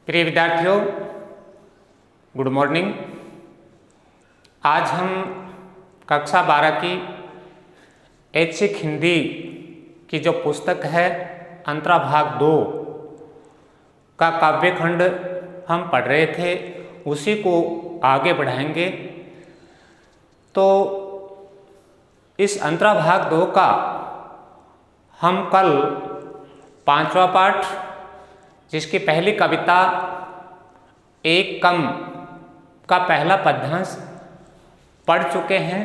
प्रिय विद्यार्थियों, good morning. आज हम कक्षा 12 की ऐच्छिक हिंदी की जो पुस्तक है अंतरा भाग 2 का काव्यखंड हम पढ़ रहे थे, उसी को आगे बढ़ाएंगे। तो इस अंतरा भाग 2 का हम कल 5वां पाठ, जिसकी पहली कविता एक कम का पहला पद्यांश पढ़ चुके हैं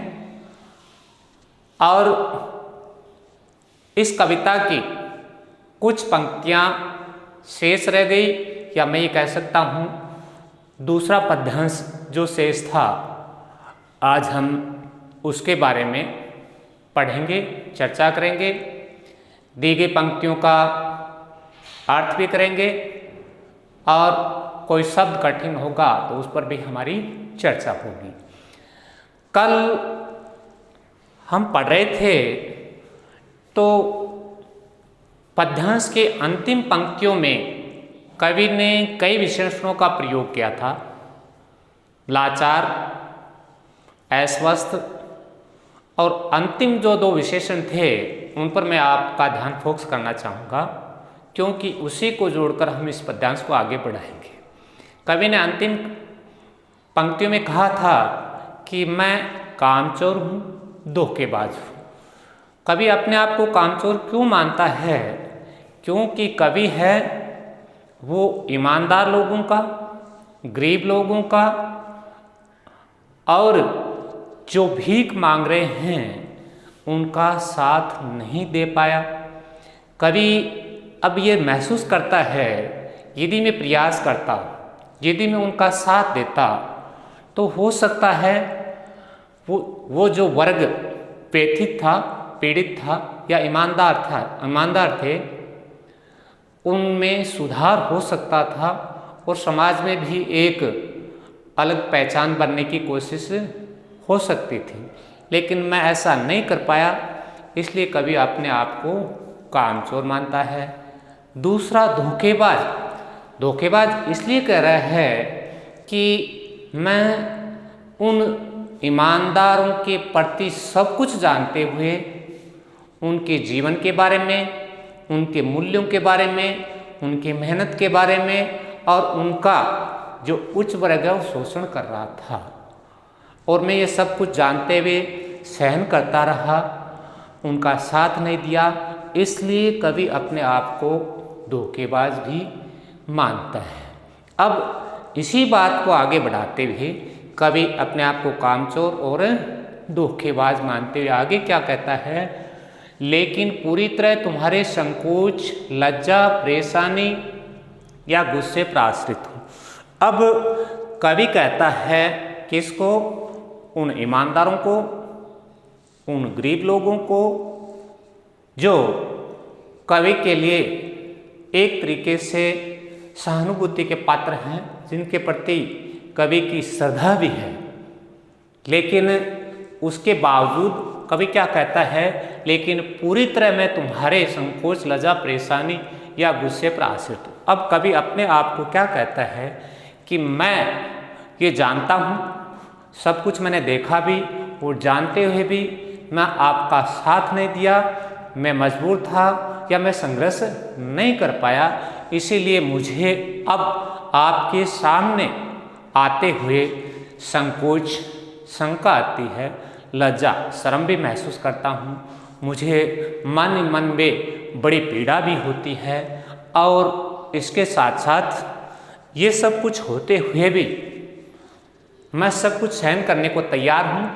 और इस कविता की कुछ पंक्तियां शेष रह गई, या मैं ये कह सकता हूँ दूसरा पद्यांश जो शेष था, आज हम उसके बारे में पढ़ेंगे, चर्चा करेंगे, दी गई पंक्तियों का अर्थ भी करेंगे और कोई शब्द कठिन होगा तो उस पर भी हमारी चर्चा होगी। कल हम पढ़ रहे थे तो पद्यांश के अंतिम पंक्तियों में कवि ने कई विशेषणों का प्रयोग किया था। लाचार, अस्वस्थ और अंतिम जो दो विशेषण थे उन पर मैं आपका ध्यान फोकस करना चाहूँगा, क्योंकि उसी को जोड़कर हम इस पद्यांश को आगे बढ़ाएंगे। कवि ने अंतिम पंक्तियों में कहा था कि मैं कामचोर हूँ, धोखेबाज हूँ। कवि अपने आप को कामचोर क्यों मानता है? क्योंकि कवि है वो ईमानदार लोगों का, गरीब लोगों का और जो भीख मांग रहे हैं उनका साथ नहीं दे पाया। कवि अब ये महसूस करता है, यदि मैं प्रयास करता, यदि मैं उनका साथ देता तो हो सकता है वो जो वर्ग पेथित था, पीड़ित था या ईमानदार थे, उनमें सुधार हो सकता था और समाज में भी एक अलग पहचान बनने की कोशिश हो सकती थी। लेकिन मैं ऐसा नहीं कर पाया, इसलिए कवि अपने आप को कामचोर मानता है। दूसरा, धोखेबाज इसलिए कह रहा है कि मैं उन ईमानदारों के प्रति सब कुछ जानते हुए उनके जीवन के बारे में, उनके मूल्यों के बारे में, उनकी मेहनत के बारे में और उनका जो उच्च वर्ग है वो शोषण कर रहा था, और मैं ये सब कुछ जानते हुए सहन करता रहा, उनका साथ नहीं दिया। इसलिए कवि अपने आप को धोखेबाज भी मानता है। अब इसी बात को आगे बढ़ाते हुए कवि अपने आप को कामचोर और धोखेबाज मानते हुए आगे क्या कहता है? लेकिन पूरी तरह तुम्हारे संकोच, लज्जा, परेशानी या गुस्से पर आश्रित हूँ। अब कवि कहता है किसको? उन ईमानदारों को, उन गरीब लोगों को जो कवि के लिए एक तरीके से सहानुभूति के पात्र हैं, जिनके प्रति कवि की श्रद्धा भी है। लेकिन उसके बावजूद कवि क्या कहता है? लेकिन पूरी तरह मैं तुम्हारे संकोच, लज्जा, परेशानी या गुस्से पर आश्रित हूँ। अब कवि अपने आप को क्या कहता है कि मैं ये जानता हूँ, सब कुछ मैंने देखा भी, और जानते हुए भी मैं आपका साथ नहीं दिया, मैं मजबूर था या मैं संघर्ष नहीं कर पाया, इसीलिए मुझे अब आपके सामने आते हुए संकोच, शंका आती है, लज्जा, शर्म भी महसूस करता हूँ, मुझे मन में बड़ी पीड़ा भी होती है, और इसके साथ साथ ये सब कुछ होते हुए भी मैं सब कुछ सहन करने को तैयार हूँ,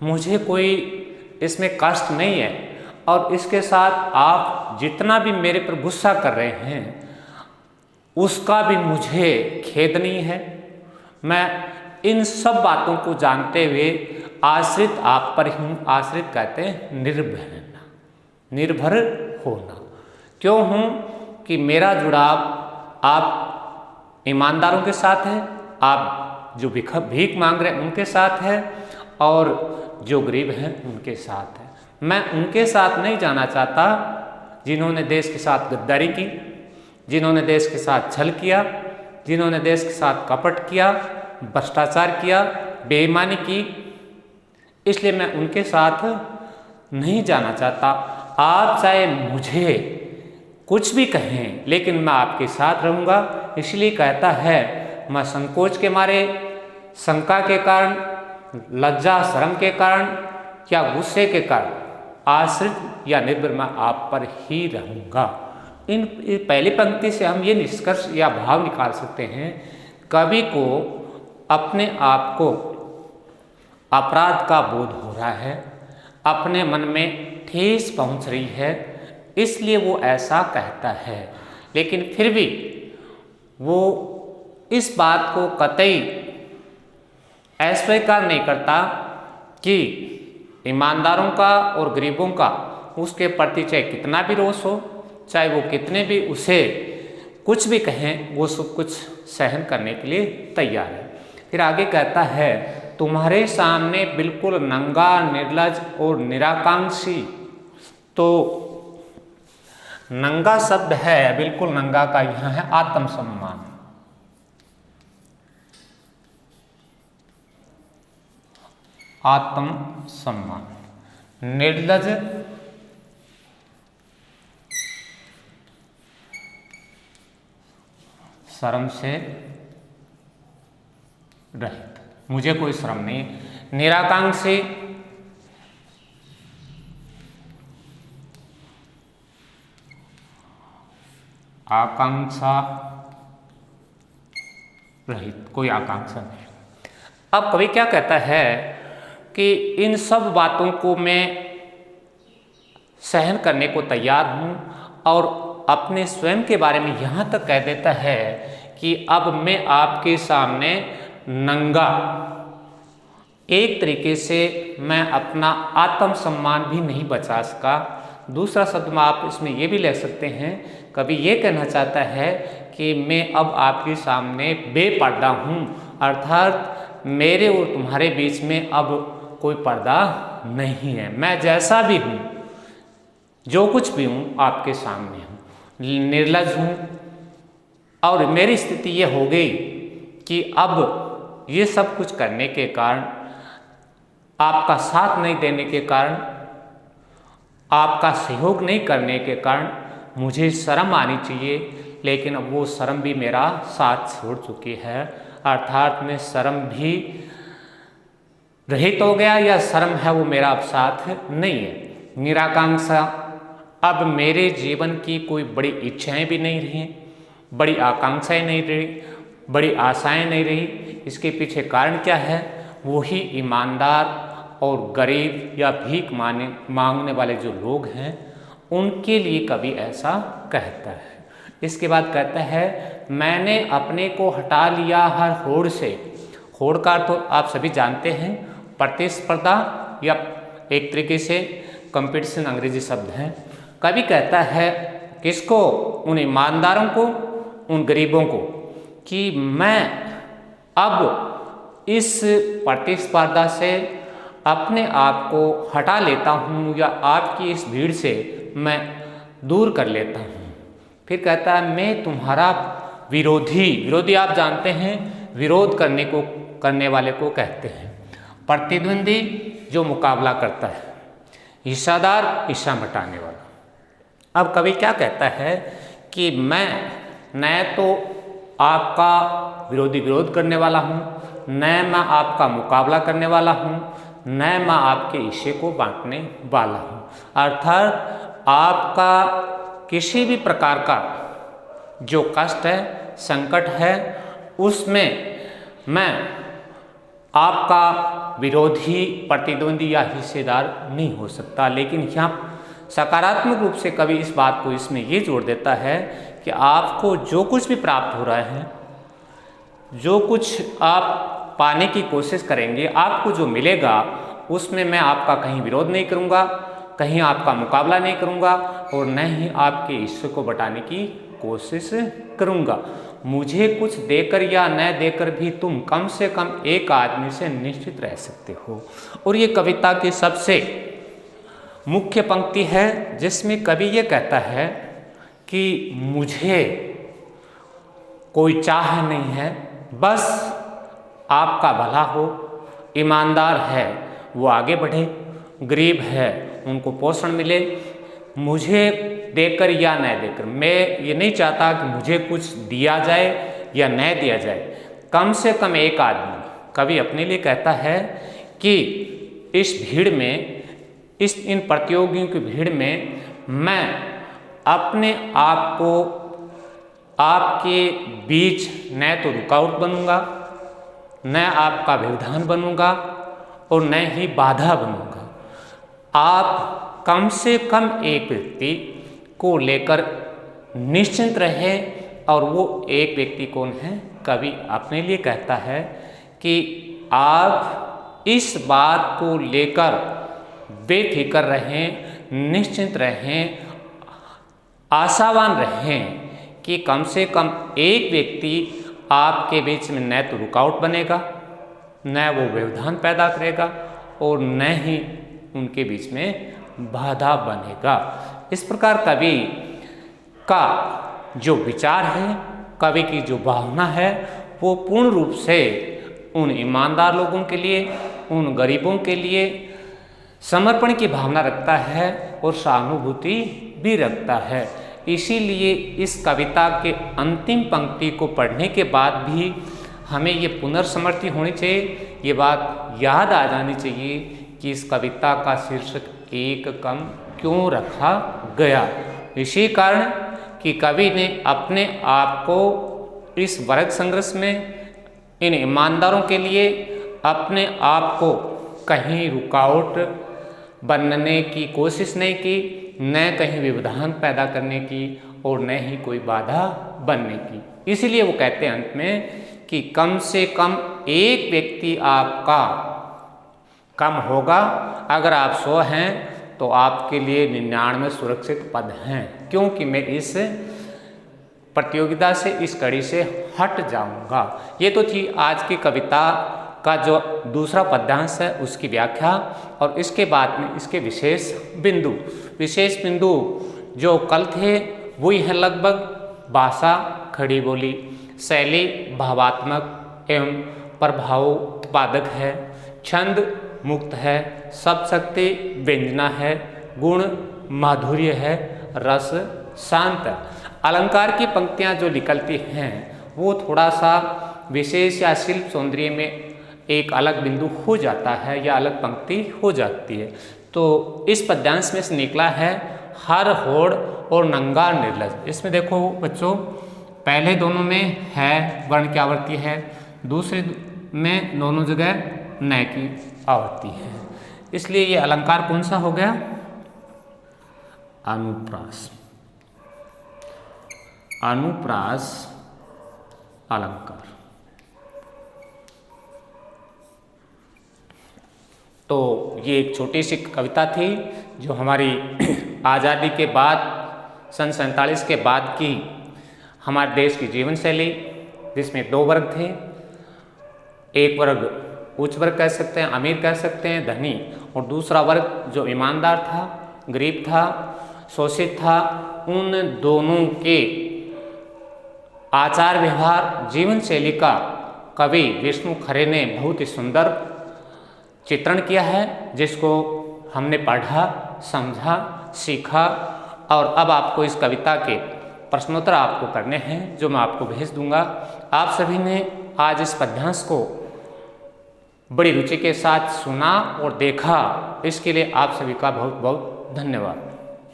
मुझे कोई इसमें कष्ट नहीं है, और इसके साथ आप जितना भी मेरे पर गुस्सा कर रहे हैं उसका भी मुझे खेद नहीं है। मैं इन सब बातों को जानते हुए आश्रित आप पर हूँ। आश्रित कहते हैं निर्भर होना। क्यों हूँ? कि मेरा जुड़ाव आप ईमानदारों के साथ है, आप जो भीख मांग रहे हैं उनके साथ है, और जो गरीब हैं उनके साथ है। मैं उनके साथ नहीं जाना चाहता जिन्होंने देश के साथ गद्दारी की, जिन्होंने देश के साथ छल किया, जिन्होंने देश के साथ कपट किया, भ्रष्टाचार किया, बेईमानी की, इसलिए मैं उनके साथ नहीं जाना चाहता। आप चाहे मुझे कुछ भी कहें, लेकिन मैं आपके साथ रहूँगा। इसलिए कहता है, मैं संकोच के मारे, शंका के कारण, लज्जा शर्म के कारण या गुस्से के कारण आश्रित या निर्भर मैं आप पर ही रहूँगा। इन पहली पंक्ति से हम ये निष्कर्ष या भाव निकाल सकते हैं, कवि को अपने आप को अपराध का बोध हो रहा है, अपने मन में ठेस पहुंच रही है, इसलिए वो ऐसा कहता है। लेकिन फिर भी वो इस बात को कतई अस्वीकार नहीं करता कि ईमानदारों का और गरीबों का उसके प्रति चाहे कितना भी रोष हो, चाहे वो कितने भी उसे कुछ भी कहें, वो सब कुछ सहन करने के लिए तैयार है। फिर आगे कहता है, तुम्हारे सामने बिल्कुल नंगा, निर्लज और निराकांक्षी। तो नंगा शब्द है, बिल्कुल नंगा का यहाँ है आत्मसम्मान। आत्मसम्मान, निर्लज शर्म से रहित, मुझे कोई शर्म नहीं। निराकांक्षी, आकांक्षा रहित, कोई आकांक्षा नहीं। अब कवि क्या कहता है कि इन सब बातों को मैं सहन करने को तैयार हूँ, और अपने स्वयं के बारे में यहाँ तक कह देता है कि अब मैं आपके सामने नंगा, एक तरीके से मैं अपना आत्मसम्मान भी नहीं बचा सका। दूसरा शब्द में आप इसमें ये भी ले सकते हैं, कभी ये कहना चाहता है कि मैं अब आपके सामने बेपर्दा हूँ, अर्थात मेरे और तुम्हारे बीच में अब कोई पर्दा नहीं है। मैं जैसा भी हूँ, जो कुछ भी हूँ, आपके सामने हूँ, निर्लज हूँ। और मेरी स्थिति ये हो गई कि अब ये सब कुछ करने के कारण, आपका साथ नहीं देने के कारण, आपका सहयोग नहीं करने के कारण मुझे शर्म आनी चाहिए, लेकिन अब वो शर्म भी मेरा साथ छोड़ चुकी है। अर्थात मैं शर्म भी रहित हो गया, या शर्म है वो मेरा अब साथ नहीं है। निराकांक्षा, अब मेरे जीवन की कोई बड़ी इच्छाएं भी नहीं रही, बड़ी आकांक्षाएं नहीं रही, बड़ी आशाएं नहीं रही। इसके पीछे कारण क्या है? वही ईमानदार और गरीब या भीख मांगने वाले जो लोग हैं, उनके लिए कवि ऐसा कहता है। इसके बाद कहता है, मैंने अपने को हटा लिया हर होड़ से। होड़ का तो आप सभी जानते हैं, प्रतिस्पर्धा या एक तरीके से कंपटीशन, अंग्रेजी शब्द है। कवि कहता है किसको? उन ईमानदारों को, उन गरीबों को, कि मैं अब इस प्रतिस्पर्धा से अपने आप को हटा लेता हूँ, या आपकी इस भीड़ से मैं दूर कर लेता हूँ। फिर कहता है, मैं तुम्हारा विरोधी। विरोधी आप जानते हैं, विरोध करने वाले को कहते हैं। प्रतिद्वंदी, जो मुकाबला करता है। हिस्सादार, हिस्सा बटाने वाला। अब कवि क्या कहता है कि मैं न तो आपका विरोधी विरोध करने वाला हूँ, न मैं आपका मुकाबला करने वाला हूँ, न मैं आपके हिस्से को बांटने वाला हूँ। अर्थात आपका किसी भी प्रकार का जो कष्ट है, संकट है, उसमें मैं आपका विरोधी, प्रतिद्वंदी या हिस्सेदार नहीं हो सकता। लेकिन यहाँ सकारात्मक रूप से कवि इस बात को इसमें ये जोड़ देता है कि आपको जो कुछ भी प्राप्त हो रहा है, जो कुछ आप पाने की कोशिश करेंगे, आपको जो मिलेगा उसमें मैं आपका कहीं विरोध नहीं करूँगा, कहीं आपका मुकाबला नहीं करूँगा, और न ही आपके हिस्से को बटाने की कोशिश करूँगा। मुझे कुछ देकर या न देकर भी तुम कम से कम एक आदमी से निश्चित रह सकते हो। और ये कविता की सबसे मुख्य पंक्ति है, जिसमें कवि ये कहता है कि मुझे कोई चाह नहीं है, बस आपका भला हो। ईमानदार है वो आगे बढ़े, गरीब है उनको पोषण मिले। मुझे देकर या न देकर, मैं ये नहीं चाहता कि मुझे कुछ दिया जाए या न दिया जाए, कम से कम एक आदमी कवि अपने लिए कहता है कि इस भीड़ में, इन प्रतियोगियों की भीड़ में मैं अपने आप को आपके बीच न तो रुकावट बनूंगा, न आपका व्यवधान बनूंगा और न ही बाधा बनूंगा। आप कम से कम एक व्यक्ति को लेकर निश्चिंत रहे, और वो एक व्यक्ति कौन है? कवि अपने लिए कहता है कि आप इस बात को लेकर बेफिक्र रहें, निश्चिंत रहें, आशावान रहें कि कम से कम एक व्यक्ति आपके बीच में न तो रुकावट बनेगा, न वो व्यवधान पैदा करेगा और न ही उनके बीच में बाधा बनेगा। इस प्रकार कवि का जो विचार है, कवि की जो भावना है, वो पूर्ण रूप से उन ईमानदार लोगों के लिए, उन गरीबों के लिए समर्पण की भावना रखता है और सहानुभूति भी रखता है। इसीलिए इस कविता के अंतिम पंक्ति को पढ़ने के बाद भी हमें ये पुनर्स्मृति होनी चाहिए, ये बात याद आ जानी चाहिए कि इस कविता का शीर्षक एक कम क्यों रखा गया। इसी कारण कि कवि ने अपने आप को इस वर्ग संघर्ष में, इन ईमानदारों के लिए अपने आप को कहीं रुकावट बनने की कोशिश नहीं की, न कहीं व्यवधान पैदा करने की और न ही कोई बाधा बनने की। इसलिए वो कहते हैं अंत में कि कम से कम एक व्यक्ति आपका कम होगा। अगर आप 100 हैं तो आपके लिए 99 सुरक्षित पद हैं, क्योंकि मैं इस प्रतियोगिता से, इस कड़ी से हट जाऊंगा। ये तो थी आज की कविता का जो दूसरा पद्यांश है उसकी व्याख्या, और इसके बाद में इसके विशेष बिंदु जो कल थे वही हैं लगभग। भाषा खड़ी बोली, शैली भावात्मक एवं प्रभाव उत्पादक है, छंद मुक्त है, शब्द शक्ति व्यंजना है, गुण माधुर्य है, रस शांत। अलंकार की पंक्तियां जो निकलती हैं वो थोड़ा सा विशेष या शिल्प सौंदर्य में एक अलग बिंदु हो जाता है या अलग पंक्ति हो जाती है। तो इस पद्यांश में से निकला है हर होड़ और नंगा निर्लज। इसमें देखो बच्चों, पहले दोनों में है वर्ण की आवृत्ति है, दूसरे में दोनों जगह न की आवृत्ति है, इसलिए ये अलंकार कौन सा हो गया? अनुप्रास। अनुप्रास अलंकार। तो ये एक छोटी सी कविता थी जो हमारी आज़ादी के बाद, सन 47 के बाद की हमारे देश की जीवन शैली, जिसमें 2 वर्ग थे। एक वर्ग उच्च वर्ग कह सकते हैं, अमीर कह सकते हैं, धनी, और दूसरा वर्ग जो ईमानदार था, गरीब था, शोषित था। उन दोनों के आचार व्यवहार, जीवन शैली का कवि विष्णु खरे ने बहुत ही सुंदर चित्रण किया है, जिसको हमने पढ़ा, समझा, सीखा, और अब आपको इस कविता के प्रश्नोत्तर आपको करने हैं जो मैं आपको भेज दूंगा। आप सभी ने आज इस पद्यांश को बड़ी रुचि के साथ सुना और देखा, इसके लिए आप सभी का बहुत बहुत धन्यवाद।